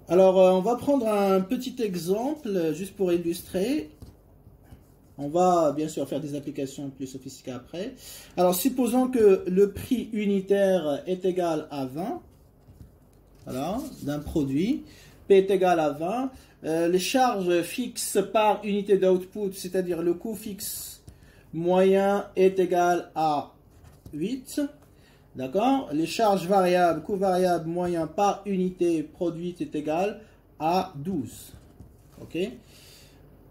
Alors, on va prendre un petit exemple, juste pour illustrer. On va bien sûr faire des applications plus sophistiquées après. Alors, supposons que le prix unitaire est égal à 20, voilà, d'un produit. P est égal à 20. Les charges fixes par unité d'output, c'est-à-dire le coût fixe moyen est égal à 8. D'accord? Les charges variables, coût variable moyen par unité produite est égal à 12. Ok?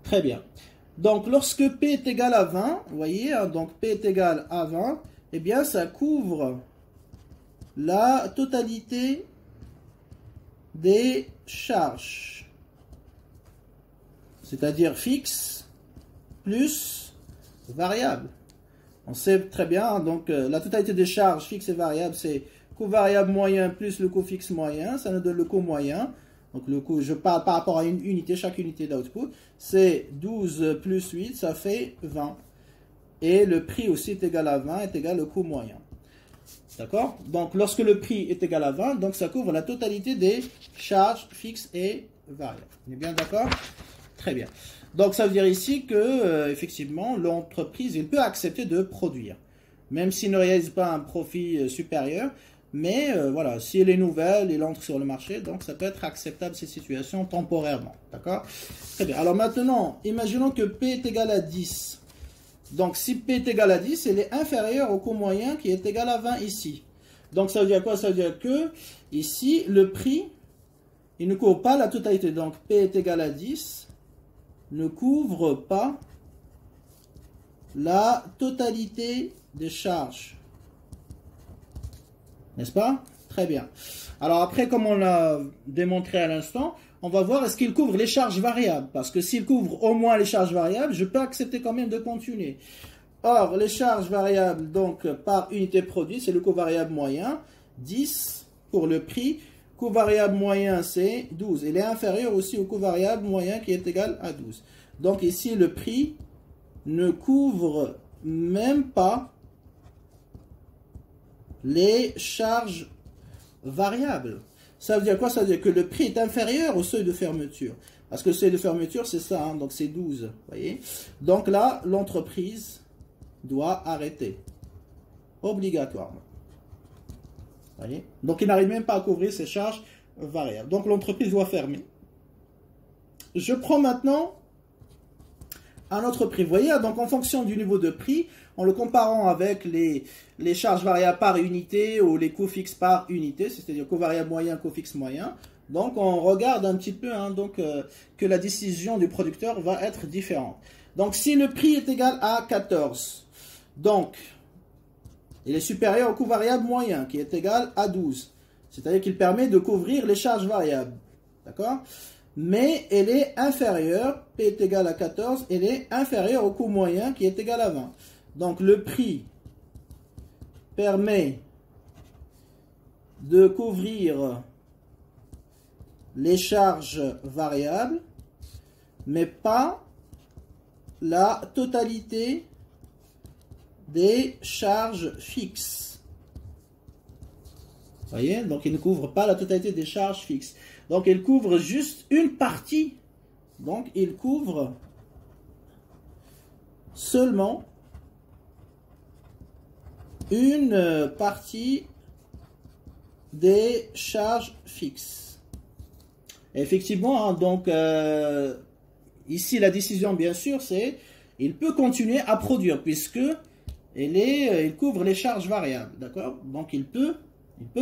Très bien. Donc, lorsque P est égal à 20, vous voyez, hein, donc P est égal à 20, eh bien, ça couvre la totalité des charges. C'est-à-dire fixe plus variable. On sait très bien, donc la totalité des charges fixes et variables, c'est coût variable moyen plus le coût fixe moyen, ça nous donne le coût moyen. Donc le coût, je parle par rapport à une unité, chaque unité d'output, c'est 12 plus 8, ça fait 20. Et le prix aussi est égal à 20, est égal au coût moyen. D'accord? Donc lorsque le prix est égal à 20, donc ça couvre la totalité des charges fixes et variables. On est bien d'accord? Très bien. Donc ça veut dire ici que effectivement l'entreprise peut accepter de produire, même s'il ne réalise pas un profit supérieur, mais voilà, si elle est nouvelle, elle entre sur le marché, donc ça peut être acceptable ces situations temporairement. D'accord? Très bien. Alors maintenant, imaginons que P est égal à 10. Donc si P est égal à 10, elle est inférieure au coût moyen qui est égal à 20 ici. Donc ça veut dire quoi? Ça veut dire que ici, le prix, il ne couvre pas la totalité. Donc P est égal à 10. Ne couvre pas la totalité des charges. N'est-ce pas? Très bien. Alors après, comme on l'a démontré à l'instant, on va voir est-ce qu'il couvre les charges variables. Parce que s'il couvre au moins les charges variables, je peux accepter quand même de continuer. Or, les charges variables, donc par unité produite, c'est le coût variable moyen, 10 pour le prix. Coût variable moyen, c'est 12. Il est inférieur aussi au coût variable moyen qui est égal à 12. Donc ici, le prix ne couvre même pas les charges variables. Ça veut dire quoi? Ça veut dire que le prix est inférieur au seuil de fermeture. Parce que le seuil de fermeture, c'est ça, hein, donc c'est 12. Voyez? Donc là, l'entreprise doit arrêter. Obligatoirement. Voyez? Donc il n'arrive même pas à couvrir ses charges variables. Donc l'entreprise doit fermer. Je prends maintenant un autre prix. Vous voyez, donc en fonction du niveau de prix, en le comparant avec les charges variables par unité ou les coûts fixes par unité, c'est-à-dire coût variable moyen, coût fixe moyen, donc on regarde un petit peu hein, que la décision du producteur va être différente. Donc si le prix est égal à 14, donc il est supérieur au coût variable moyen qui est égal à 12, c'est-à-dire qu'il permet de couvrir les charges variables. D'accord? Mais elle est inférieure, P est égal à 14, elle est inférieure au coût moyen qui est égal à 20. Donc le prix permet de couvrir les charges variables, mais pas la totalité des charges fixes. Vous voyez? Donc il ne couvre pas la totalité des charges fixes. Donc il couvre juste une partie. Donc il couvre seulement une partie des charges fixes. Et effectivement, hein, donc ici la décision bien sûr c'est il peut continuer à produire puisque il couvre les charges variables. D'accord? Donc il peut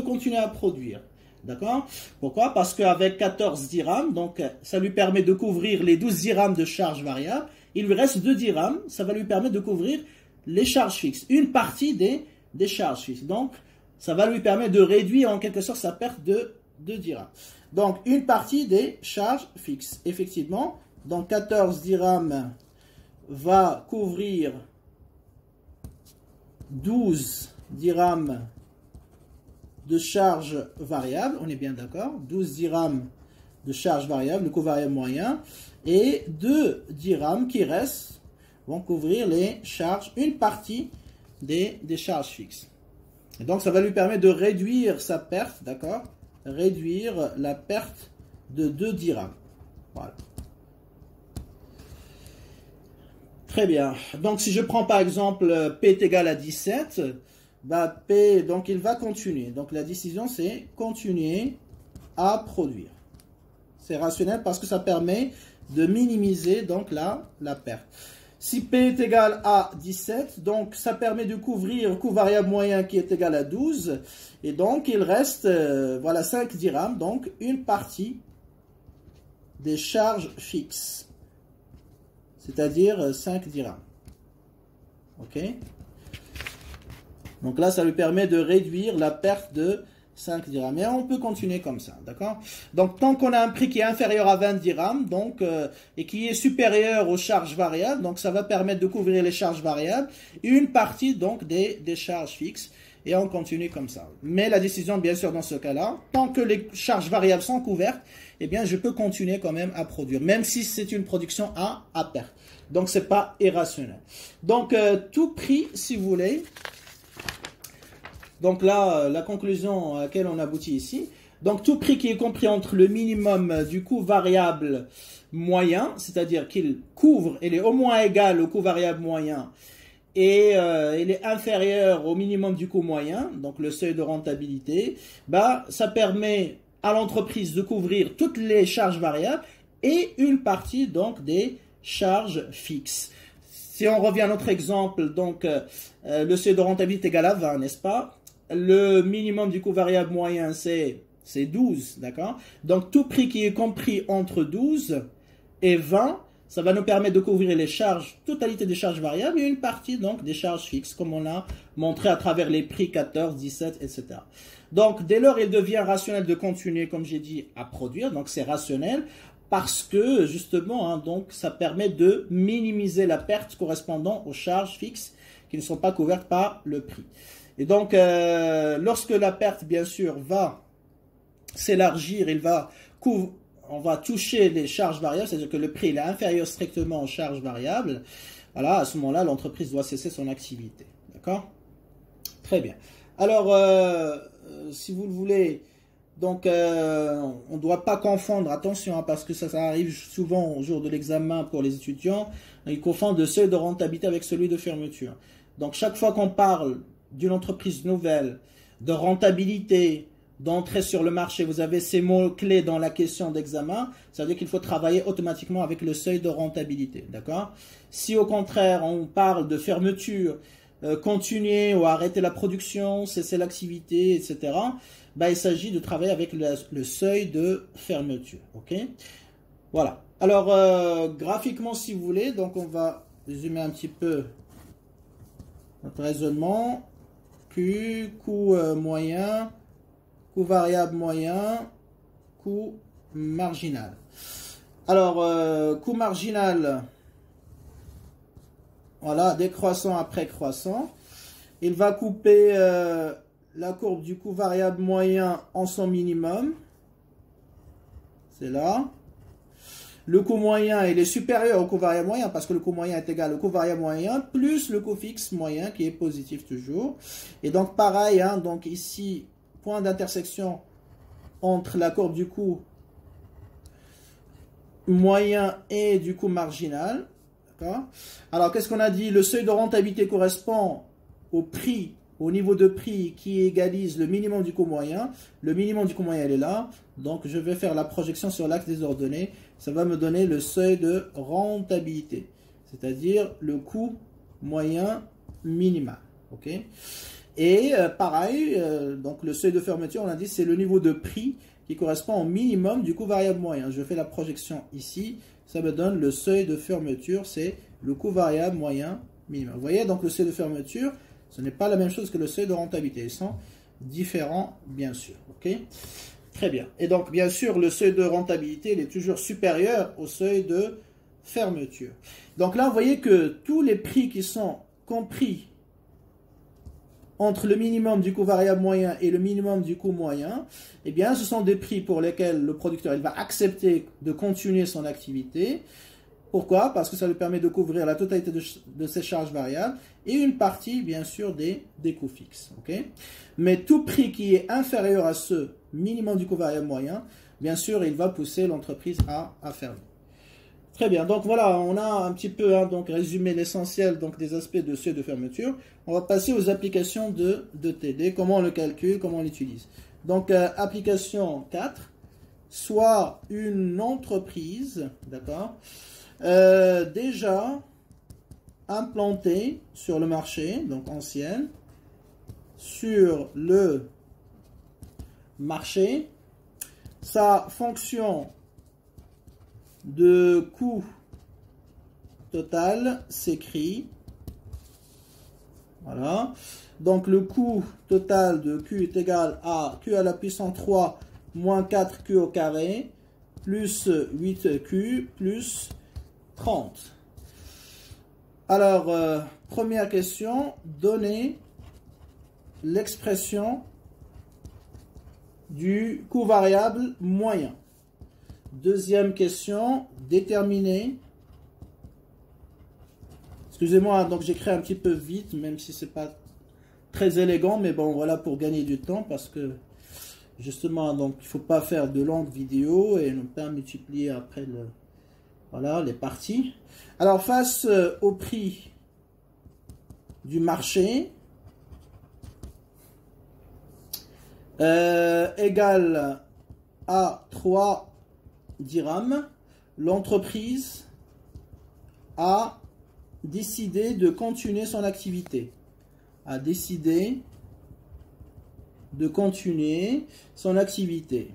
continuer à produire. D'accord? Pourquoi? Parce qu'avec 14 dirhams, donc ça lui permet de couvrir les 12 dirhams de charges variables. Il lui reste 2 dirhams, ça va lui permettre de couvrir les charges fixes, une partie des charges fixes. Donc ça va lui permettre de réduire en quelque sorte sa perte de 2 dirhams. Donc une partie des charges fixes. Effectivement, donc 14 dirhams va couvrir 12 dirhams de charges variables, on est bien d'accord, 12 dirhams de charges variables, le coût variable moyen, et 2 dirhams qui restent vont couvrir les charges, une partie des charges fixes. Et donc ça va lui permettre de réduire sa perte, d'accord, réduire la perte de 2 dirhams. Voilà. Très bien. Donc, si je prends par exemple P est égal à 17, bah, P, donc il va continuer. Donc, la décision, c'est continuer à produire. C'est rationnel parce que ça permet de minimiser donc la perte. Si P est égal à 17, donc ça permet de couvrir le coût variable moyen qui est égal à 12. Et donc, il reste voilà, 5 dirhams, donc une partie des charges fixes. C'est-à-dire 5 dirhams. OK? Donc là, ça lui permet de réduire la perte de 5 dirhams. Et on peut continuer comme ça, d'accord? Donc, tant qu'on a un prix qui est inférieur à 20 dirhams, donc, et qui est supérieur aux charges variables, donc ça va permettre de couvrir les charges variables, une partie donc des charges fixes. Et on continue comme ça. Mais la décision, bien sûr, dans ce cas-là, tant que les charges variables sont couvertes, eh bien, je peux continuer quand même à produire, même si c'est une production à perte. Donc, ce n'est pas irrationnel. Donc, tout prix, si vous voulez. Donc là, la conclusion à laquelle on aboutit ici. Donc, tout prix qui est compris entre le minimum du coût variable moyen, c'est-à-dire qu'il couvre, il est au moins égal au coût variable moyen, et il est inférieur au minimum du coût moyen, donc le seuil de rentabilité, bah, ça permet à l'entreprise de couvrir toutes les charges variables et une partie donc des charges fixes. Si on revient à notre exemple, donc le seuil de rentabilité est égal à 20, n'est-ce pas? Le minimum du coût variable moyen, c'est 12, d'accord? Donc tout prix qui est compris entre 12 et 20, ça va nous permettre de couvrir les charges, totalité des charges variables et une partie donc des charges fixes, comme on a montré à travers les prix 14, 17, etc. Donc dès lors, il devient rationnel de continuer, comme j'ai dit, à produire. Donc c'est rationnel parce que justement, hein, donc ça permet de minimiser la perte correspondant aux charges fixes qui ne sont pas couvertes par le prix. Et donc, lorsque la perte, bien sûr, va s'élargir, on va toucher les charges variables, c'est-à-dire que le prix est inférieur strictement aux charges variables. Voilà, à ce moment-là, l'entreprise doit cesser son activité. D'accord? Très bien. Alors, si vous le voulez, donc, on ne doit pas confondre, attention, hein, parce que ça arrive souvent au jour de l'examen pour les étudiants, ils confondent le seuil de rentabilité avec celui de fermeture. Donc, chaque fois qu'on parle d'une entreprise nouvelle, de rentabilité, d'entrée sur le marché, vous avez ces mots-clés dans la question d'examen, ça veut dire qu'il faut travailler automatiquement avec le seuil de rentabilité, d'accord? Si au contraire, on parle de fermeture, continuer ou arrêter la production, cesser l'activité, etc., bah, il s'agit de travailler avec le seuil de fermeture, ok? Voilà. Alors, graphiquement, si vous voulez, donc on va résumer un petit peu notre raisonnement. Q, coût moyen, coût variable moyen, coût marginal. Alors, coût marginal, voilà, décroissant après croissant. Il va couper la courbe du coût variable moyen en son minimum. C'est là. Le coût moyen, il est supérieur au coût variable moyen parce que le coût moyen est égal au coût variable moyen plus le coût fixe moyen qui est positif toujours. Et donc pareil, hein, donc ici, point d'intersection entre la courbe du coût moyen et du coût marginal. Alors qu'est-ce qu'on a dit? Le seuil de rentabilité correspond au prix, au niveau de prix qui égalise le minimum du coût moyen. Le minimum du coût moyen, il est là. Donc, je vais faire la projection sur l'axe des ordonnées. Ça va me donner le seuil de rentabilité, c'est-à-dire le coût moyen minimal. OK? Et pareil, donc le seuil de fermeture, on a dit, c'est le niveau de prix qui correspond au minimum du coût variable moyen. Je fais la projection ici. Ça me donne le seuil de fermeture, c'est le coût variable moyen minimum. Vous voyez, donc le seuil de fermeture, ce n'est pas la même chose que le seuil de rentabilité. Ils sont différents, bien sûr. OK? Très bien. Et donc, bien sûr, le seuil de rentabilité, il est toujours supérieur au seuil de fermeture. Donc là, vous voyez que tous les prix qui sont compris entre le minimum du coût variable moyen et le minimum du coût moyen, eh bien, ce sont des prix pour lesquels le producteur il va accepter de continuer son activité. Pourquoi? Parce que ça lui permet de couvrir la totalité de ses charges variables et une partie, bien sûr, des coûts fixes. Okay? Mais tout prix qui est inférieur à ce minimum du coût variable moyen, bien sûr, il va pousser l'entreprise à fermer. Très bien, donc voilà, on a un petit peu donc résumé l'essentiel des aspects de seuil de fermeture. On va passer aux applications de TD, comment on le calcule, comment on l'utilise. Donc, application 4, soit une entreprise, d'accord, déjà implantée sur le marché, donc ancienne, sur le marché, sa fonction de coût total s'écrit, voilà, donc le coût total de Q est égal à Q à la puissance 3 moins 4Q au carré plus 8Q plus 30. Alors, première question, donnez l'expression du coût variable moyen. Deuxième question, déterminer. Excusez-moi, donc j'écris un petit peu vite, même si c'est pas très élégant, mais bon, voilà, pour gagner du temps, parce que justement, donc il faut pas faire de longues vidéos et ne pas multiplier après voilà, les parties. Alors, face au prix du marché, égal à 3 dirhams, l'entreprise a décidé de continuer son activité. A décidé de continuer son activité.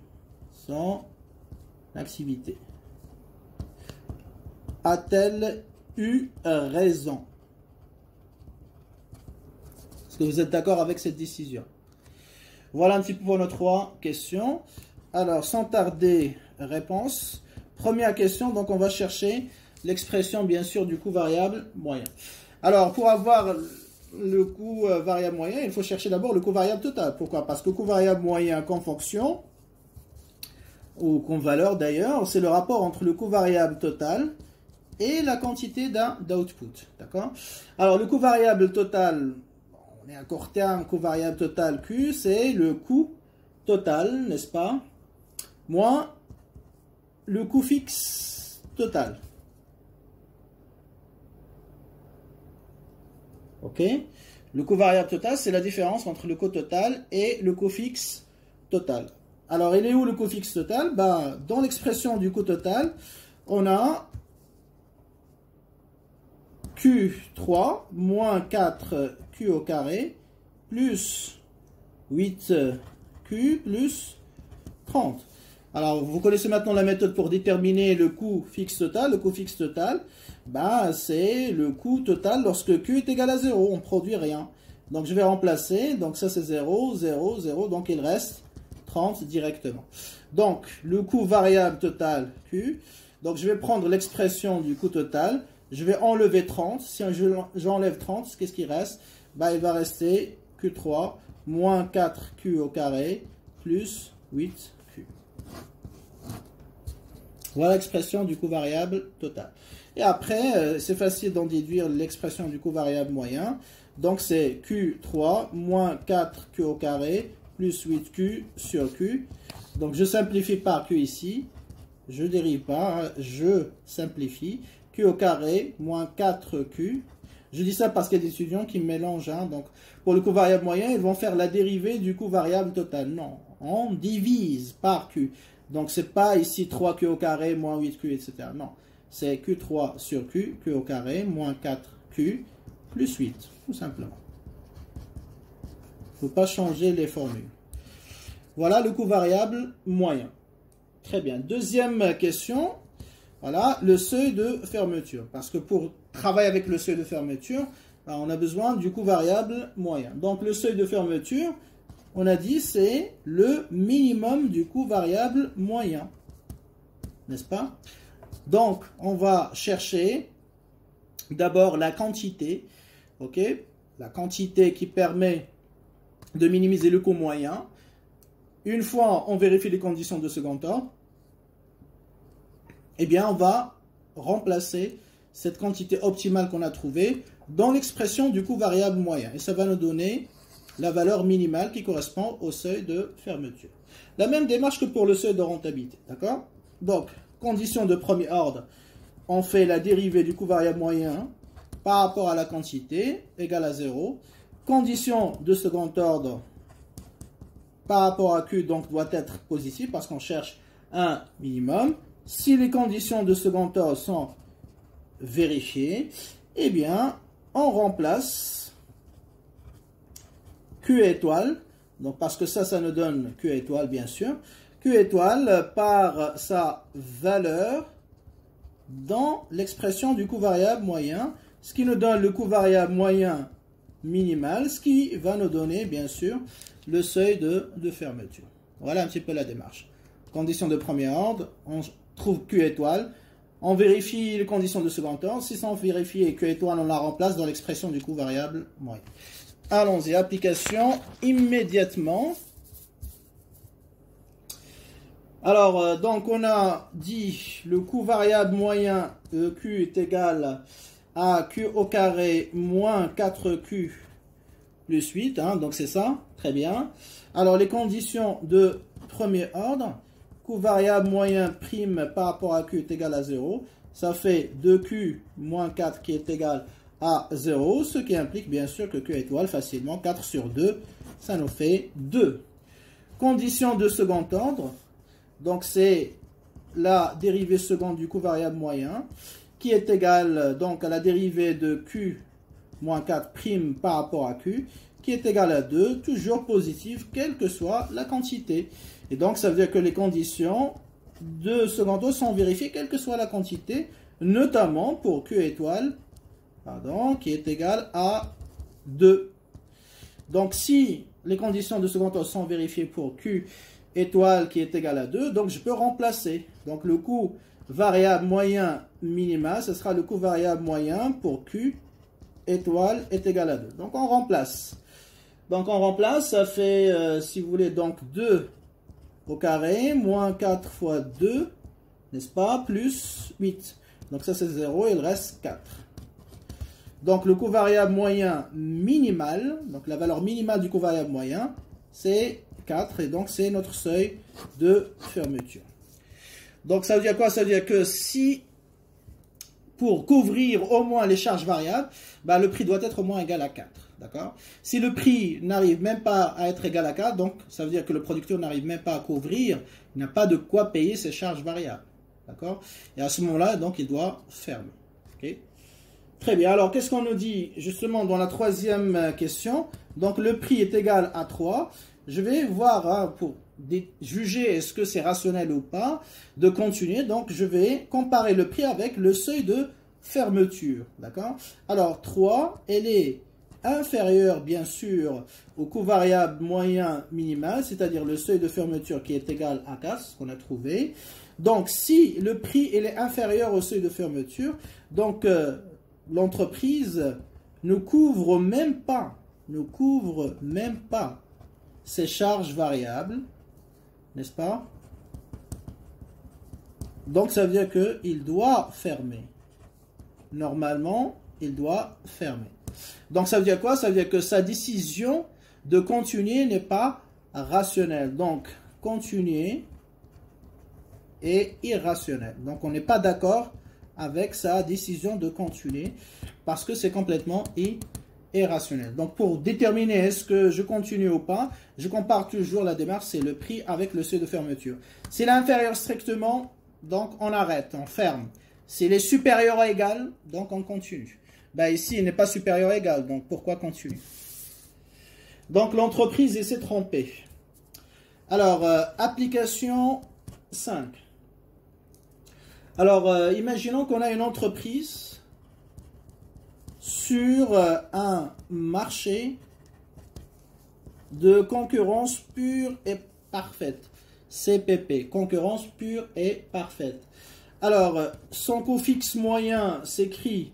A-t-elle eu raison? Est-ce que vous êtes d'accord avec cette décision? Voilà un petit peu pour nos 3 questions. Alors, sans tarder, réponse. Première question, donc on va chercher l'expression, bien sûr, du coût variable moyen. Alors, pour avoir le coût variable moyen, il faut chercher d'abord le coût variable total. Pourquoi? Parce que le coût variable moyen comme fonction, ou comme valeur d'ailleurs, c'est le rapport entre le coût variable total et la quantité d'output. D'accord? Alors, le coût variable total, on est à court terme, coût variable total Q, c'est le coût total, n'est-ce pas? Moins le coût fixe total. Ok? Le coût variable total, c'est la différence entre le coût total et le coût fixe total. Alors, il est où le coût fixe total? Ben, dans l'expression du coût total, on a Q3 moins 4Q au carré plus 8Q plus 30. Alors, vous connaissez maintenant la méthode pour déterminer le coût fixe total. Le coût fixe total, ben, c'est le coût total lorsque Q est égal à 0. On ne produit rien. Donc, je vais remplacer. Donc, ça, c'est 0, 0, 0. Donc, il reste 30 directement. Donc, le coût variable total Q. Donc, je vais prendre l'expression du coût total. Je vais enlever 30. Si j'enlève 30, qu'est-ce qui reste? Ben, il va rester Q3 moins 4Q au carré plus 8Q. Voilà l'expression du coût variable total. Et après, c'est facile d'en déduire l'expression du coût variable moyen. Donc, c'est Q3 moins 4Q au carré plus 8Q sur Q. Donc, je simplifie par Q ici. Je dérive pas, hein, je simplifie. Q au carré moins 4Q. Je dis ça parce qu'il y a des étudiants qui mélangent. Hein, donc, pour le coût variable moyen, ils vont faire la dérivée du coût variable total. Non, on divise par Q. Donc, ce n'est pas ici 3Q au carré moins 8Q, etc. Non, c'est Q3 sur Q, Q au carré moins 4Q plus 8, tout simplement. Il ne faut pas changer les formules. Voilà le coût variable moyen. Très bien. Deuxième question. Voilà, le seuil de fermeture. Parce que pour travailler avec le seuil de fermeture, on a besoin du coût variable moyen. Donc, le seuil de fermeture, on a dit, c'est le minimum du coût variable moyen. N'est-ce pas? Donc, on va chercher d'abord la quantité. OK? La quantité qui permet de minimiser le coût moyen. Une fois on vérifie les conditions de second ordre, eh bien, on va remplacer cette quantité optimale qu'on a trouvée dans l'expression du coût variable moyen. Et ça va nous donner la valeur minimale qui correspond au seuil de fermeture. La même démarche que pour le seuil de rentabilité, d'accord? Donc, condition de premier ordre, on fait la dérivée du coût variable moyen par rapport à la quantité, égale à 0. Condition de second ordre, par rapport à Q, donc doit être positif parce qu'on cherche un minimum. Si les conditions de second ordre sont vérifiées, eh bien, on remplace Q étoile, donc parce que ça nous donne Q étoile, bien sûr, Q étoile par sa valeur dans l'expression du coût variable moyen, ce qui nous donne le coût variable moyen minimal, ce qui va nous donner, bien sûr, le seuil de fermeture. Voilà un petit peu la démarche. Condition de premier ordre, on trouve Q étoile, on vérifie les conditions de second ordre. Si on vérifie Q étoile, on la remplace dans l'expression du coût variable moyen. Allons-y, application immédiatement. Alors, donc on a dit le coût variable moyen Q est égal à Q au carré moins 4Q plus 8, hein, donc c'est ça, très bien. Alors les conditions de premier ordre, coût variable moyen prime par rapport à Q est égal à 0, ça fait 2Q moins 4 qui est égal à 0, ce qui implique bien sûr que Q étoile facilement, 4 sur 2, ça nous fait 2. Condition de second ordre, donc c'est la dérivée seconde du coût variable moyen, qui est égale donc à la dérivée de Q moins 4 prime par rapport à Q, qui est égale à 2, toujours positive, quelle que soit la quantité. Et donc, ça veut dire que les conditions de second ordre sont vérifiées, quelle que soit la quantité, notamment pour Q étoile, pardon, qui est égale à 2. Donc, si les conditions de second ordre sont vérifiées pour Q étoile qui est égal à 2, donc je peux remplacer. Donc, le coût variable moyen minimal, ce sera le coût variable moyen pour Q étoile est égal à 2. Donc, on remplace. Donc, on remplace, ça fait, si vous voulez, donc 2 au carré, moins 4 fois 2, n'est-ce pas, plus 8. Donc, ça, c'est 0, il reste 4. Donc, le coût variable moyen minimal, donc la valeur minimale du coût variable moyen, c'est 4, et donc, c'est notre seuil de fermeture. Donc, ça veut dire quoi? Ça veut dire que si, pour couvrir au moins les charges variables, bah, le prix doit être au moins égal à 4. D'accord? Si le prix n'arrive même pas à être égal à 4, donc ça veut dire que le producteur n'arrive même pas à couvrir, il n'a pas de quoi payer ses charges variables. D'accord? Et à ce moment-là, donc, il doit fermer. Okay? Très bien. Alors, qu'est-ce qu'on nous dit justement dans la troisième question? Donc, le prix est égal à 3. Je vais voir, hein, pour juger est-ce que c'est rationnel ou pas, de continuer. Donc, je vais comparer le prix avec le seuil de fermeture. D'accord? Alors, 3, elle est inférieure, bien sûr, au coût variable moyen minimal, c'est-à-dire le seuil de fermeture qui est égal à 4, ce qu'on a trouvé. Donc, si le prix il est inférieur au seuil de fermeture, donc l'entreprise ne couvre même pas ses charges variables, n'est-ce pas? Donc, ça veut dire qu'il doit fermer. Normalement, il doit fermer. Donc, ça veut dire quoi? Ça veut dire que sa décision de continuer n'est pas rationnelle. Donc, continuer est irrationnel. Donc, on n'est pas d'accord avec sa décision de continuer parce que c'est complètement irrationnel. Donc, pour déterminer est-ce que je continue ou pas, je compare toujours la démarche, c'est le prix avec le seuil de fermeture. S'il est inférieur strictement, donc on arrête, on ferme. S'il est supérieur à égal, donc on continue. Ben ici, il n'est pas supérieur à égal, donc pourquoi continuer? Donc l'entreprise s'est trompée. Alors, application 5. Alors, imaginons qu'on a une entreprise sur un marché de concurrence pure et parfaite. CPP, concurrence pure et parfaite. Alors, son coût fixe moyen s'écrit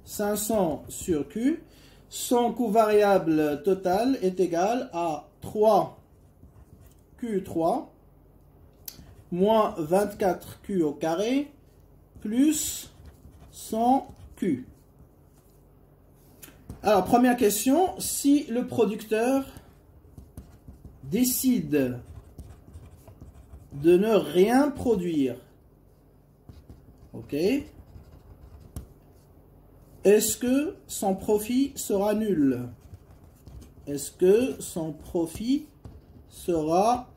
500 sur Q. Son coût variable total est égal à 3Q3 moins 24Q au carré plus 100Q. Alors, première question, si le producteur décide de ne rien produire. Ok? Est-ce que son profit sera nul? Est-ce que son profit sera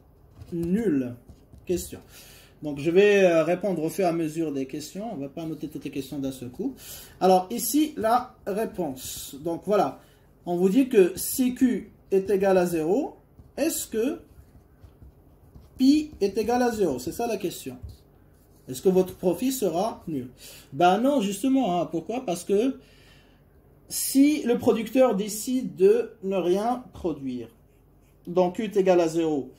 nul? Question. Donc, je vais répondre au fur et à mesure des questions. On ne va pas noter toutes les questions d'un seul coup. Alors, ici, la réponse. Donc, voilà. On vous dit que CQ est égal à 0. Est-ce que pi est égal à 0? C'est ça la question. Est-ce que votre profit sera nul? Ben non, justement. Hein. Pourquoi? Parce que si le producteur décide de ne rien produire, donc Q est égal à 0,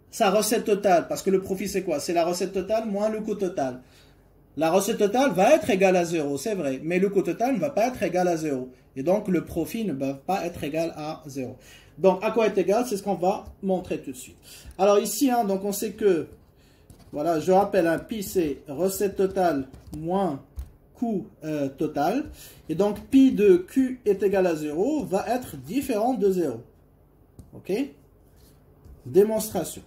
sa recette totale, parce que le profit c'est quoi? C'est la recette totale moins le coût total. La recette totale va être égale à 0, c'est vrai, mais le coût total ne va pas être égal à 0. Et donc le profit ne va pas être égal à 0. Donc à quoi est égal? C'est ce qu'on va montrer tout de suite. Alors ici, hein, donc on sait que, voilà, je rappelle, un pi c'est recette totale moins coût total. Et donc pi de Q est égal à 0 va être différent de 0. Ok? Démonstration.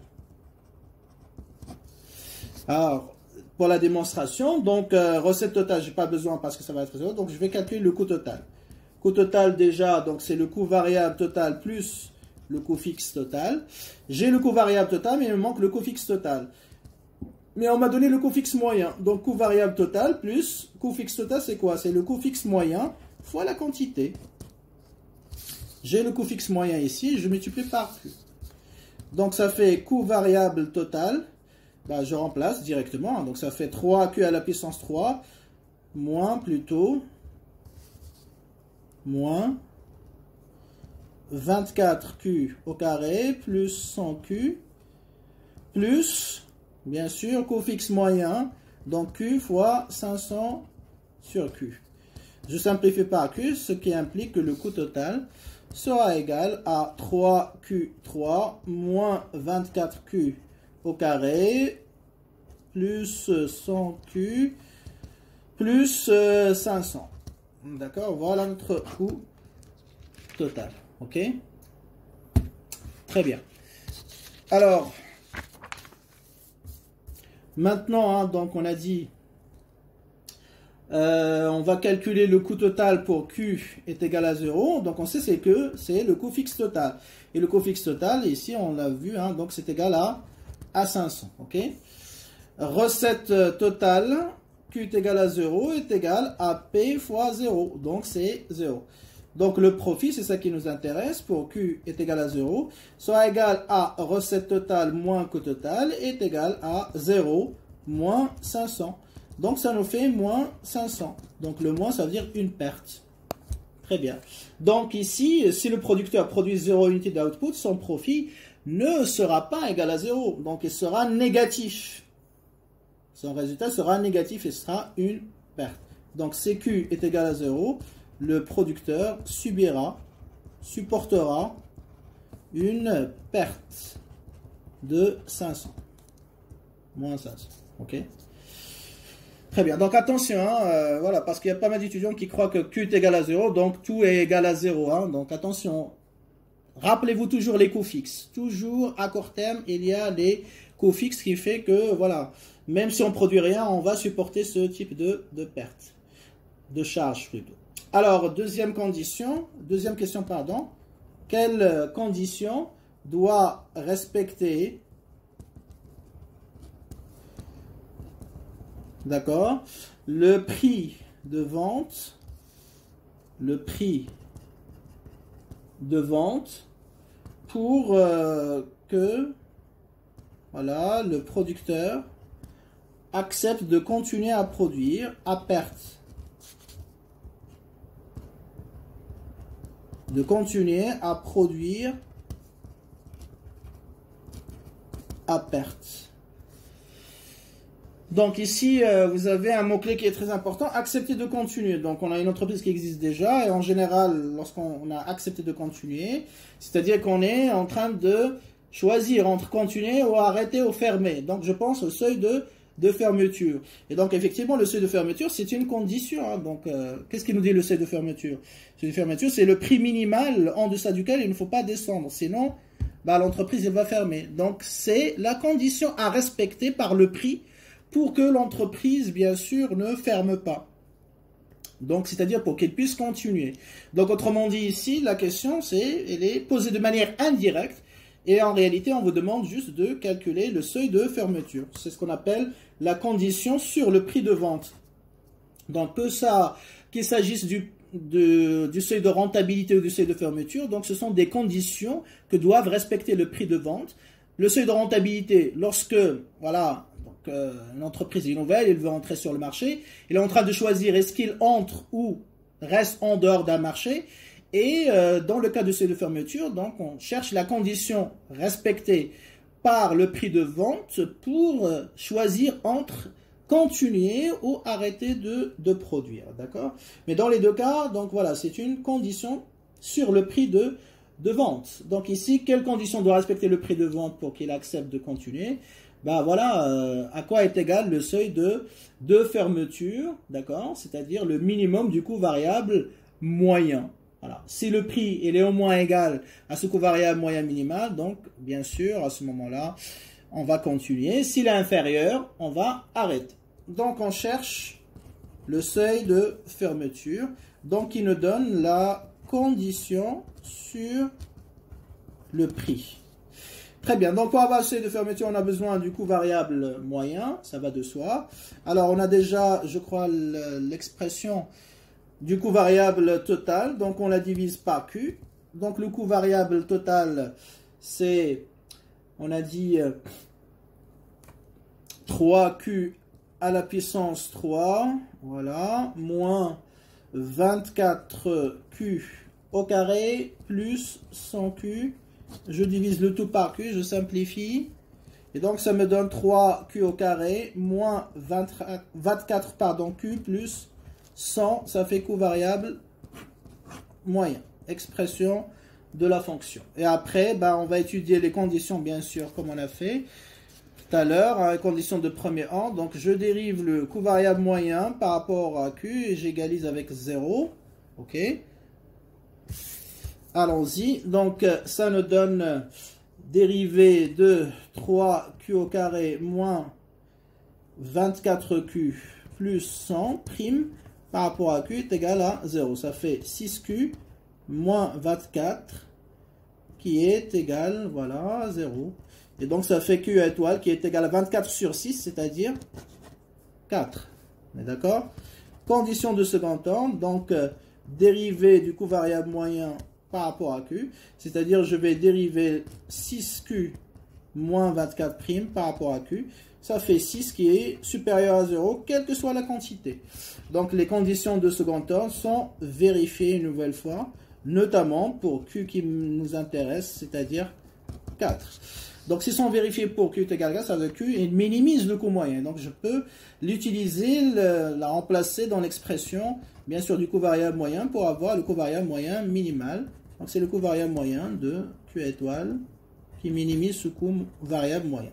Alors, pour la démonstration, donc recette totale, je n'ai pas besoin parce que ça va être 0. Donc je vais calculer le coût total. Coût total déjà, donc c'est le coût variable total plus le coût fixe total. J'ai le coût variable total, mais il me manque le coût fixe total. Mais on m'a donné le coût fixe moyen. Donc coût variable total plus coût fixe total, c'est quoi? C'est le coût fixe moyen fois la quantité. J'ai le coût fixe moyen ici, je multiplie par Q. Donc ça fait coût variable total. Ben, je remplace directement. Donc ça fait 3Q à la puissance 3 moins plutôt moins 24Q au carré plus 100Q plus, bien sûr, coût fixe moyen, donc Q fois 500 sur Q. Je simplifie par Q, ce qui implique que le coût total sera égal à 3Q3 moins 24Q au carré plus 100Q plus 500. D'accord? Voilà notre coût total. Ok? Très bien. Alors, maintenant, hein, donc on a dit, on va calculer le coût total pour Q est égal à 0. Donc on sait que c'est le coût fixe total. Et le coût fixe total, ici on l'a vu, hein, donc c'est égal à 500. Ok? Recette totale, Q est égal à 0, est égal à P fois 0. Donc c'est 0. Donc le profit, c'est ça qui nous intéresse, pour Q est égal à 0, soit égal à recette totale moins coût total, est égal à 0 moins 500. Donc ça nous fait moins 500. Donc le moins, ça veut dire une perte. Très bien. Donc ici, si le producteur produit 0 unité d'output, son profit ne sera pas égal à 0. Donc il sera négatif. Son résultat sera négatif et sera une perte. Donc CQ est égal à 0. Le producteur supportera une perte de 500. Moins 500. Ok? Très bien. Donc attention, hein, voilà, parce qu'il y a pas mal d'étudiants qui croient que Q est égal à 0, donc tout est égal à 0. Hein, donc attention. Rappelez-vous toujours les coûts fixes. Toujours à court terme, il y a les coûts fixes qui fait que, voilà, même si on ne produit rien, on va supporter ce type de perte. De charge plutôt. Alors, deuxième question, pardon. Quelle condition doit respecter, d'accord, le prix de vente pour que, voilà, le producteur accepte de continuer à produire à perte. De continuer à produire à perte. Donc ici, vous avez un mot-clé qui est très important, accepter de continuer. Donc on a une entreprise qui existe déjà et en général, lorsqu'on a accepté de continuer, c'est-à-dire qu'on est en train de choisir entre continuer ou arrêter ou fermer. Donc je pense au seuil de fermeture. Et donc effectivement, le seuil de fermeture, c'est une condition. Hein. Donc qu'est-ce qui nous dit le seuil de fermeture? Le seuil de fermeture, c'est le prix minimal en deçà duquel il ne faut pas descendre. Sinon, bah, l'entreprise va fermer. Donc, c'est la condition à respecter par le prix pour que l'entreprise, bien sûr, ne ferme pas. Donc, c'est-à-dire pour qu'elle puisse continuer. Donc, autrement dit, ici, la question, elle est posée de manière indirecte. Et en réalité, on vous demande juste de calculer le seuil de fermeture. C'est ce qu'on appelle la condition sur le prix de vente. Donc, qu'il s'agisse du seuil de rentabilité ou du seuil de fermeture, donc ce sont des conditions que doivent respecter le prix de vente. Le seuil de rentabilité, lorsque, voilà, donc, une entreprise est nouvelle, elle veut entrer sur le marché, il est en train de choisir est-ce qu'il entre ou reste en dehors d'un marché. Et dans le cas de seuil de fermeture, donc on cherche la condition respectée par le prix de vente pour choisir entre continuer ou arrêter de produire, d'accord? Mais dans les deux cas, donc voilà, c'est une condition sur le prix de vente. Donc ici, quelle condition doit respecter le prix de vente pour qu'il accepte de continuer? Ben voilà, à quoi est égal le seuil de fermeture, d'accord? C'est-à-dire le minimum du coût variable moyen. Voilà. Si le prix il est au moins égal à ce coût variable moyen minimal, donc bien sûr, à ce moment-là, on va continuer. S'il est inférieur, on va arrêter. Donc on cherche le seuil de fermeture. Donc il nous donne la condition sur le prix. Très bien, donc pour avoir le seuil de fermeture, on a besoin du coût variable moyen, ça va de soi. Alors on a déjà, je crois, l'expression du coût variable total, donc on la divise par Q. Donc le coût variable total, c'est, on a dit 3Q à la puissance 3, voilà, moins 24Q au carré, plus 100Q. Je divise le tout par Q, je simplifie. Et donc ça me donne 3Q au carré, moins 24 Q, plus 100, ça fait coût variable moyen. Expression de la fonction. Et après, ben, on va étudier les conditions, bien sûr, comme on a fait tout à l'heure, hein, les conditions de premier ordre. Donc, je dérive le coût variable moyen par rapport à Q et j'égalise avec 0. OK. Allons-y. Donc, ça nous donne dérivée de 3Q au carré moins 24Q plus 100 prime par rapport à Q est égal à 0. Ça fait 6Q moins 24 qui est égal, voilà, à 0. Et donc ça fait Q étoile qui est égal à 24 sur 6, c'est-à-dire 4. On est d'accord? Condition de second ordre, donc dérivée du coût variable moyen par rapport à Q, c'est-à-dire je vais dériver 6Q moins 24 prime par rapport à Q. Ça fait 6 qui est supérieur à 0, quelle que soit la quantité. Donc les conditions de second ordre sont vérifiées une nouvelle fois, notamment pour Q qui nous intéresse, c'est-à-dire 4. Donc s'ils sont vérifiés pour Q est égal à 4, ça veut dire Q il minimise le coût moyen. Donc je peux l'utiliser, la remplacer dans l'expression, bien sûr, du coût variable moyen pour avoir le coût variable moyen minimal. Donc c'est le coût variable moyen de Q étoile qui minimise ce coût variable moyen.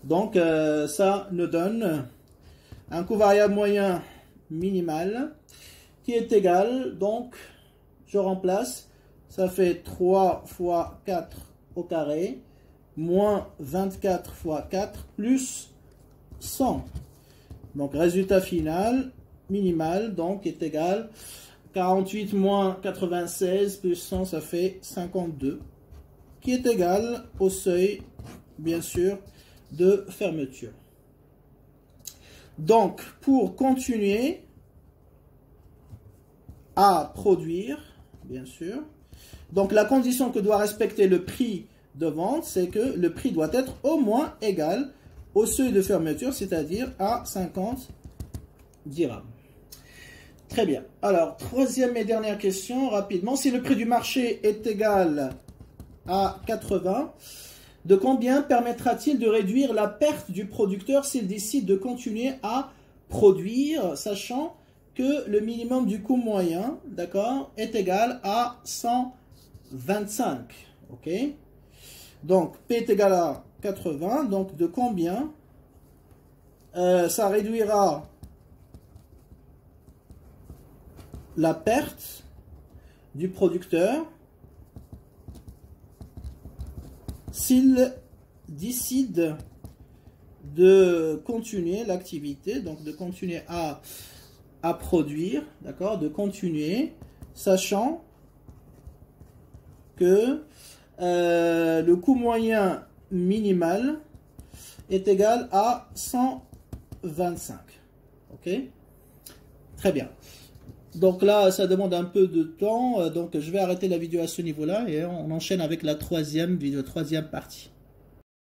Donc, ça nous donne un coût variable moyen minimal qui est égal, donc, je remplace, ça fait 3 fois 4 au carré, moins 24 fois 4, plus 100. Donc, résultat final, minimal, donc, est égal 48 moins 96 plus 100, ça fait 52, qui est égal au seuil, bien sûr, de fermeture. Donc, pour continuer à produire, bien sûr, donc la condition que doit respecter le prix de vente, c'est que le prix doit être au moins égal au seuil de fermeture, c'est-à-dire à 50 dirhams. Très bien. Alors, troisième et dernière question, rapidement. Si le prix du marché est égal à 80, de combien permettra-t-il de réduire la perte du producteur s'il décide de continuer à produire, sachant que le minimum du coût moyen, d'accord, est égal à 125, ok? Donc, P est égal à 80, donc de combien ça réduira la perte du producteur s'il décide de continuer l'activité, donc de continuer à produire, d'accord, de continuer, sachant que le coût moyen minimal est égal à 125. Ok, très bien. Donc là, ça demande un peu de temps, donc je vais arrêter la vidéo à ce niveau-là et on enchaîne avec la troisième vidéo, troisième partie.